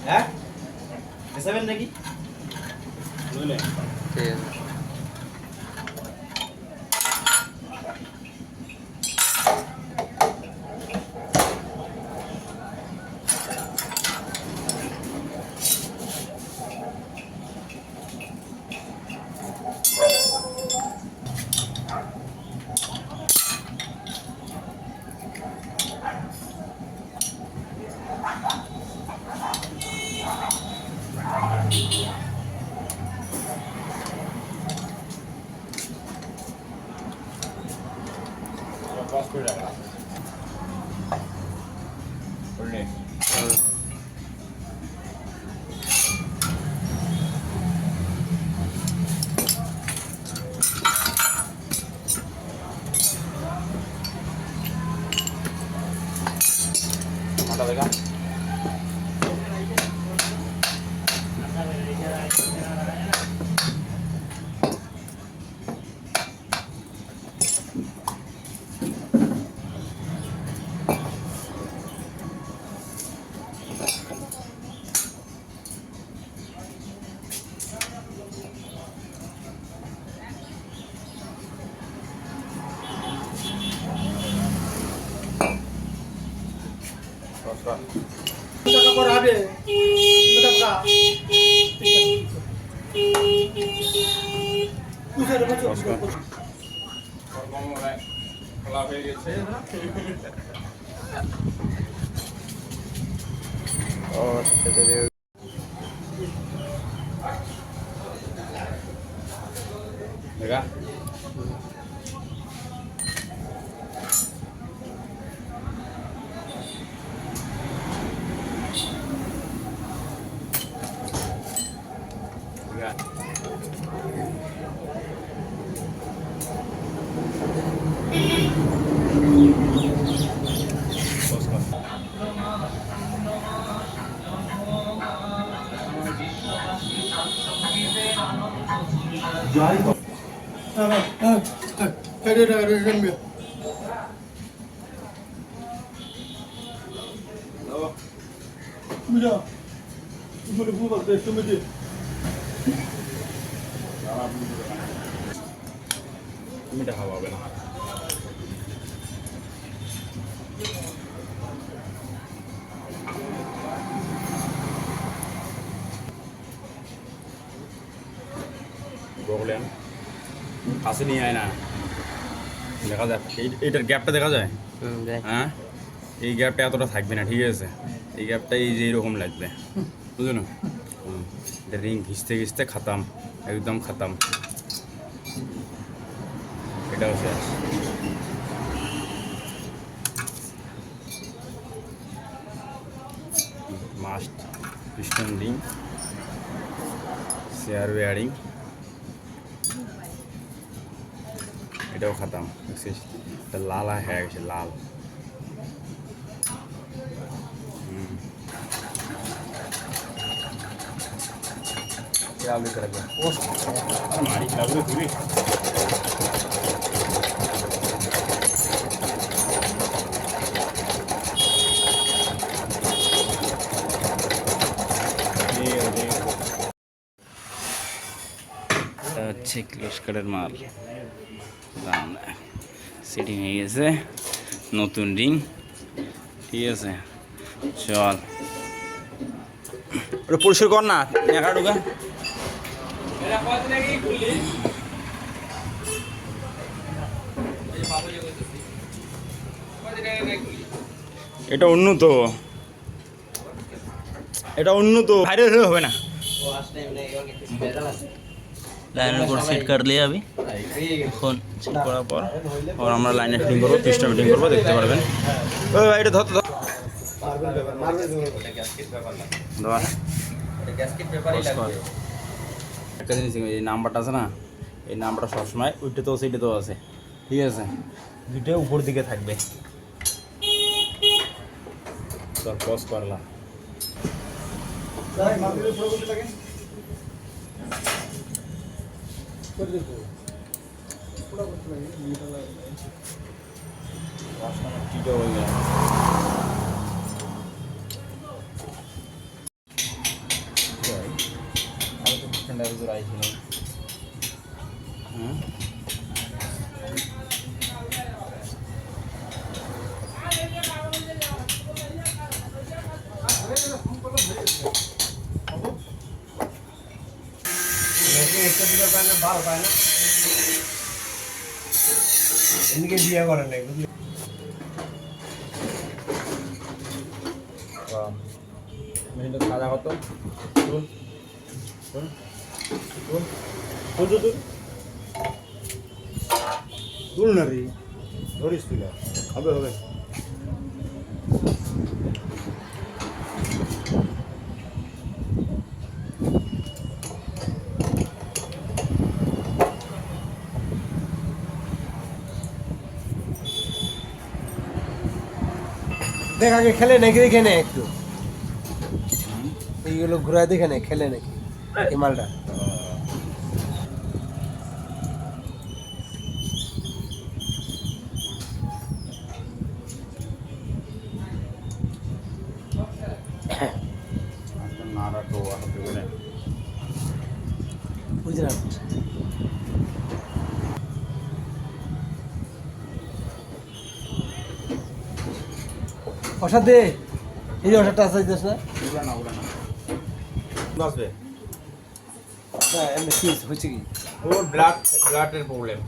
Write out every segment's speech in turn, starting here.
হ্যাঁ এসবেন নাকি বুঝলেন ঠিক আছে বস করে রাখলাম বুঝলেন মাথা দেখা টাকা পর হবে টাকা পুষার বছর খোলা হয়ে গেছে ও সেটা দিয়ে দেখা বুঝা বলে বুবা দেশ তুমি দি মিঠা খাওয়া হবে না বললেন কাছে নিয়ে আয় না দেখা যায় এইটার গ্যাপটা দেখা যায় হ্যাঁ এই গ্যাপটা এতটা থাকবে না ঠিক আছে এই গ্যাপটা এই যে এইরকম লাগবে বুঝলো এটা রিং ঘিচতে ঘিচতে খাতাম একদম খাতাম এটাও শেষ মাস্ট পিস্টন রিং শেয়ার ওয়ারিং এটাও খাতাম এটা লাল হয়ে গেছে লাল মারি লাগবে ঘুরি হচ্ছে ক্লোজ কার্ডের মাল সেটিং হয়ে গেছে নতুন রিং ঠিক আছে চল ওটা পরিষ্কার কর না একা ঢুকা এটা উন্নত এটা उन्नत ভাইরাল হবে না লাইনের উপর সেট कर लिया अभी এখন সেট করার পর আর আমরা লাইনে ফিটিং করব পিস্টন ফিটিং করব দেখতে পারবেন ওই ভাই এটা ধর ধর ধর এটা গ্যাসকেট পেপারই লাগবে একটা জিনিস এই নাম্বারটা আছে না এই নাম্বারটা সবসময় ওইটা তো সেইটা তো আছে ঠিক আছে দুটো উপর দিকে থাকবে সব পজ করলাম তাই মাটির উপর বসে লাগে করে দেখো পুরো করতে লাগে টিটো হয়ে যায়। আমি তো ঠান্ডা জোর আইছিল। হ্যাঁ এদিকে বিয়ে করে নাই বুঝলি মেশিনটা সাদা কত তুল তুল তুল তুল তুল তুল তুল না রে ধরিস তুই না হবে হবে দেখ আগে খেলে নাকি দেখে নে একটু এইগুলো ঘুরায় দেখে নে খেলে নাকি এই মালটা নাড়া তো আসতে বলে বুঝলাম অসাদ দে এই যে অসাদটা আছে দিস না উড়া না আসবে না এমনি কি হয়েছে কি ওর ব্লাডের প্রবলেম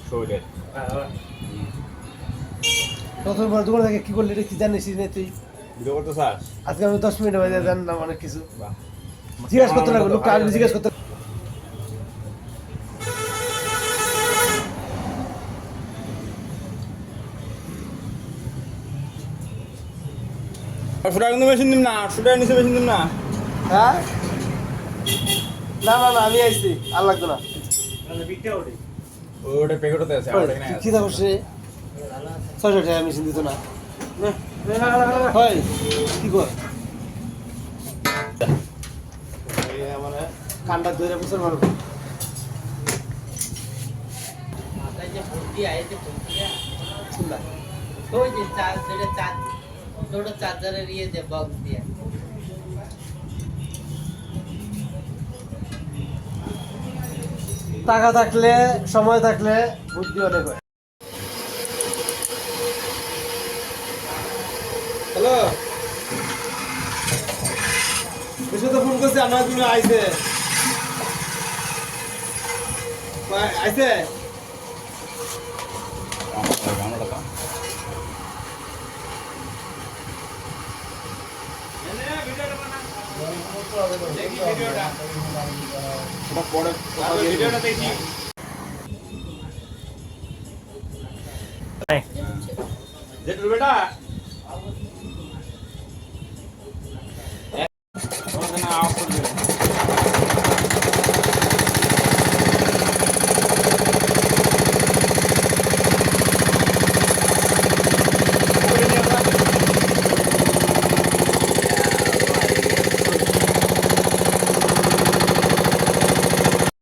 শরীরের প্রথম বার দোকান থেকে কি করলি রে কি জানিস না তুই ভিডিও করতে চাস আজকে আমি 10 মিনিট বাজে জানলাম অনেক কিছু বাহ জিজ্ঞেস করতে লাগলো লোকটা আমি জিজ্ঞেস করতে আটশো টাকা কিন্তু মেশিন দিন না 800 টাকা নিচে মেশিন দিন না হ্যাঁ না না না আমি আইছি আর লাগতো না ওটা প্যাকেটতে আছে আর এখানে কি দা করছে 600 টাকা মেশিন দিত না হয় কি কর আমার কান্ডা ধরে বছর মারব মাথায় যে ভর্তি আছে যে ভর্তি শুনলা ওই যে দুটো চার্জারের ইয়ে যে বক্স দিয়ে টাকা থাকলে সময় থাকলে বুদ্ধি অনেক হয় হ্যালো বেশি তো ফোন করছি আমার তুমি আইছে আইছে আমরা টাকা ওটা পরে ভিডিওটা দেখি যেটা বেটা